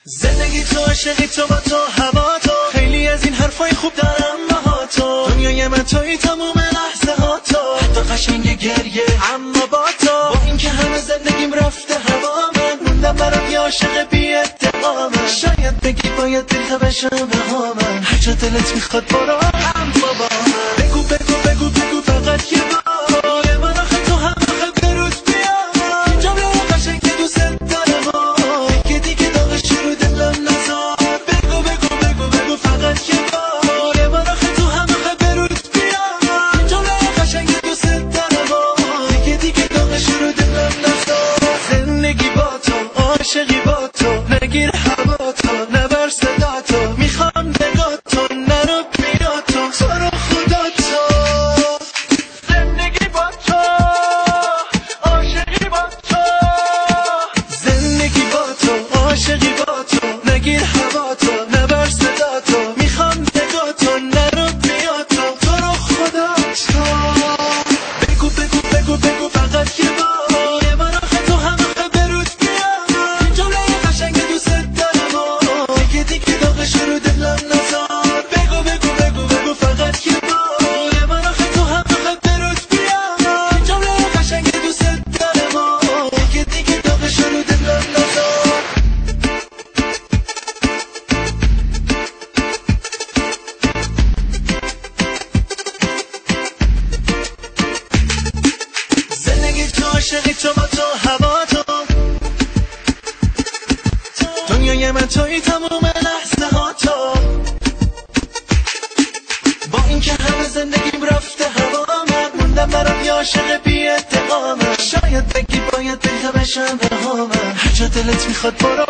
زندگی تو، عشقی تو، با تو، هوا تو، خیلی از این حرفای خوب دارم با تو. دنیای من توی تموم لحظه ها تو، حتی قشنگ گریه اما با تو. با این که همه زندگیم رفته هوا، من موندم برات یه عاشق بی اتهامم. شاید بگی باید دلتا بشم بهامم، هر جا دلت میخواد برو اما با من. بگو بگو بگو بگو فقط یه بار، یه من آخه تو هم آخه بروز بیار. این جمله قشنگ که دوست دارم که دیگه داغش رو دلم نزار. بگو بگو بگو بگو فقط یه بار، یه من آخه تو هم آخه بروز بیار. این جمله قشنگ که دوست دارم که دیگه داغش رو دلم نزار. زندگی با تو، عاشقی با تو، نگیر هوا تو، نبر صدا تو، میخوام نگاه تو، نرو پیدا تو، تو رو خدا تو. زندگی با تو، عاشقی با تو، زندگی با تو، عاشقی با تو، نگیر هوا تو، نبر صدا تو، میخوام نگاه تو، نرو پیدا تو، تو رو خدا تو. بگو بگو بگو بگو فقط یه بار، یه بار آخه تو هم آخه برود بیار. این جمله قشنگ دوست دارم که دیگه داغش رو دلم نزار. بگو بگو بگو بگو فقط یه بار، یه بار آخه تو هم آخه برود بیار. این جمله قشنگ دوست دارم که دیگه داغش رو دلم نزار. زندگی تو، عشقی تو، با تو، هوا تو، دنیای من توی تموم لحظه ها تو. با این که همه زندگیم رفته هوا، من موندم برات یه عاشق بی اتهامم. شاید بگی باید دلتا بشم بهامم، هر جا دلت میخواد برو